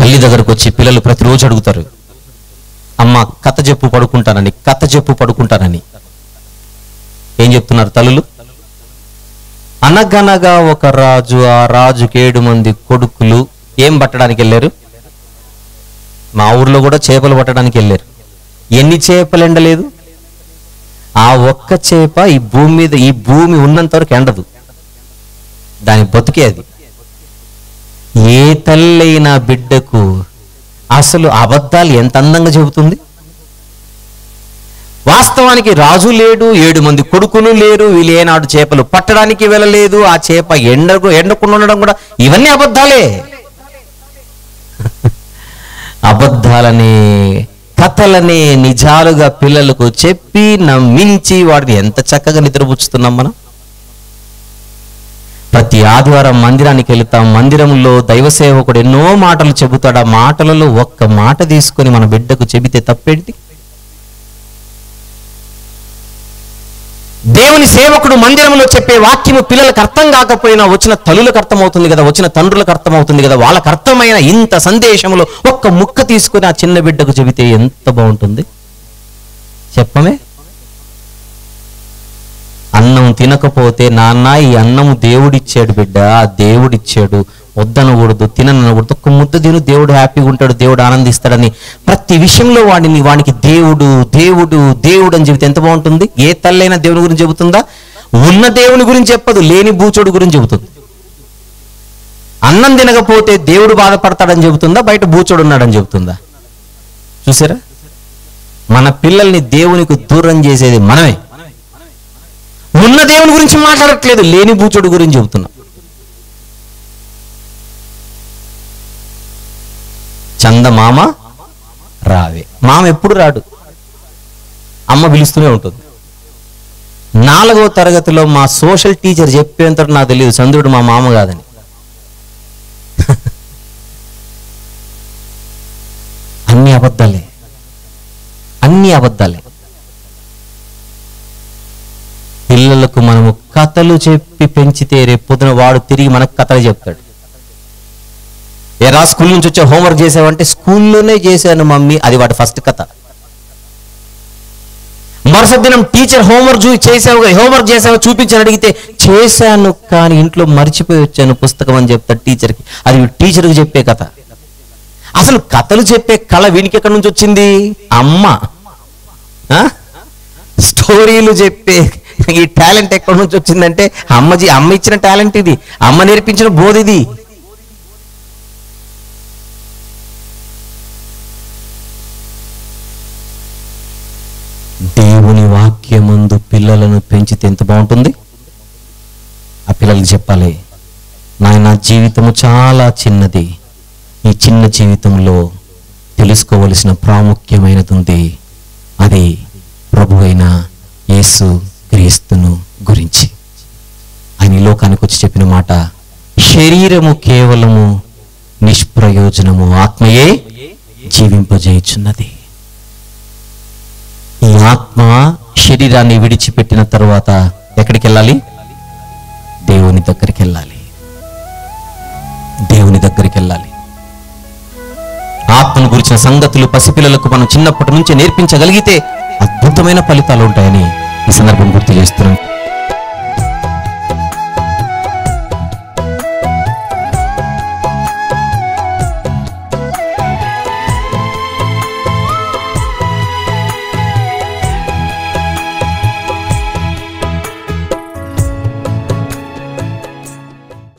తల్లి దగ్గరకు వచ్చి పిల్లలు ప్రతిరోజు అడుగుతారు, అమ్మ కథ చెప్పు పడుకుంటానని, కథ చెప్పు పడుకుంటానని. ఏం చెప్తున్నారు తల్లులు? అనగనగా ఒక రాజు, ఆ రాజుకి 7 మంది కొడుకులు. ఏం పట్టడానికి వెళ్ళారు? మా ఊర్లో కూడా చేపలు పట్టడానికి వెళ్ళారు. ఎన్ని చేపలు ఎండలేదు? ఆ ఒక్క చేప ఈ భూమి మీద, ఈ భూమి ఉన్నంత వరకు ఎండదు. దాని బతుకే అది. ఏ తల్లైనా బిడ్డకు అసలు అబద్ధాలు ఎంత అందంగా చెబుతుంది. వాస్తవానికి రాజు లేడు, 7 మంది కొడుకులు లేరు, వీళ్ళు ఏనాడు చేపలు పట్టడానికి వెళ్ళలేదు, ఆ చేప ఎండకుండా ఉండడం కూడా, ఇవన్నీ అబద్ధాలే. అబద్ధాలని, కథలని నిజాలుగా పిల్లలకు చెప్పి నమ్మించి వాడిని ఎంత చక్కగా నిద్రపుచ్చుతున్నాం మనం. ప్రతి ఆదివారం మందిరానికి వెళుతాం. మందిరంలో దైవ సేవకుడు ఎన్నో మాటలు చెబుతాడు. ఆ మాటలలో ఒక్క మాట తీసుకొని మన బిడ్డకు చెబితే తప్పేంటి? దేవుని సేవకుడు మందిరంలో చెప్పే వాక్యము పిల్లలకు అర్థం కాకపోయినా వచ్చిన తల్లులకు అర్థమవుతుంది కదా, వచ్చిన తండ్రులకు అర్థమవుతుంది కదా. వాళ్ళకు అర్థమైన ఇంత సందేశంలో ఒక్క ముక్క తీసుకుని ఆ చిన్న బిడ్డకు చెబితే ఎంత బాగుంటుంది చెప్పమే. అన్నం తినకపోతే, నాన్న ఈ అన్నము దేవుడిచ్చాడు బిడ్డ, దేవుడిచ్చాడు, వద్దనకూడదు, తిననకూడదు, ఒక్క ముద్ద తిను, దేవుడు హ్యాపీగా ఉంటాడు, దేవుడు ఆనందిస్తాడని ప్రతి విషయంలో వానికి దేవుడు దేవుడు దేవుడు అని చెబితే ఎంత బాగుంటుంది. ఏ తల్లైనా దేవుని గురించి చెబుతుందా? ఉన్న దేవుని గురించి చెప్పదు, లేని బూచోడు గురించి చెబుతుంది. అన్నం తినకపోతే దేవుడు బాధపడతాడని చెబుతుందా, బయట బూచోడు ఉన్నాడని చెబుతుందా? చూసారా? మన పిల్లల్ని దేవునికి దూరం చేసేది మనమే. ఉన్న దేవుని గురించి మాట్లాడట్లేదు, లేని బూచోడు గురించి చెబుతున్నాం. చందమామ రావే, మామ ఎప్పుడు రాడు, అమ్మ పిలుస్తూనే ఉంటుంది. 4వ తరగతిలో మా సోషల్ టీచర్ చెప్పేంత నాకు తెలియదు చంద్రుడు మా మామ కాదని. అన్ని అబద్ధాలే, అన్ని అబద్ధాలే. పిల్లలకు మనము కథలు చెప్పి పెంచితే రేపు పొద్దున వాడు తిరిగి మనకు కథలు చెప్తాడు. ఎరా స్కూల్ నుంచి వచ్చే హోంవర్క్ చేసావంటే, స్కూల్లోనే చేశాను మమ్మీ, అది వాటి ఫస్ట్ కథ. మరుసటి దినం టీచర్ హోంవర్క్ చేసావు చూపించని అడిగితే, చేశాను కానీ ఇంట్లో మర్చిపోయి వచ్చాను పుస్తకం అని చెప్తాడు టీచర్కి. అది టీచర్కి చెప్పే కథ. అసలు కథలు చెప్పే కళ వీనికి ఎక్కడి నుంచి వచ్చింది? అమ్మ. స్టోరీలు చెప్పే ఈ టాలెంట్ ఎక్కడి నుంచి వచ్చిందంటే అమ్మ ఇచ్చిన టాలెంట్ ఇది, అమ్మ నేర్పించిన బోధ ఇది. దేవుని వాక్యమందు పిల్లలను పెంచితే ఎంత బాగుంటుంది. ఆ పిల్లలకి చెప్పాలి, నాయన జీవితము చాలా చిన్నది, ఈ చిన్న జీవితంలో తెలుసుకోవలసిన ప్రాముఖ్యమైనది ఉంది, అది ప్రభువైన యేసు క్రీస్తును గురించి. ఆయన ఈ లోకానికి వచ్చి చెప్పిన మాట, శరీరము కేవలము నిష్ప్రయోజనము, ఆత్మయే జీవింపజేయుచున్నది. ఈ ఆత్మ శరీరాన్ని విడిచిపెట్టిన తర్వాత ఎక్కడికి వెళ్ళాలి? దేవుని దగ్గరికి వెళ్ళాలి. దేవుని దగ్గరికి వెళ్ళాలి. ఆత్మను గురించిన సంగతులు పసిపిల్లలకు మనం చిన్నప్పటి నుంచి నేర్పించగలిగితే అద్భుతమైన ఫలితాలు ఉంటాయని ఈ సందర్భం గుర్తు చేస్తున్నాం.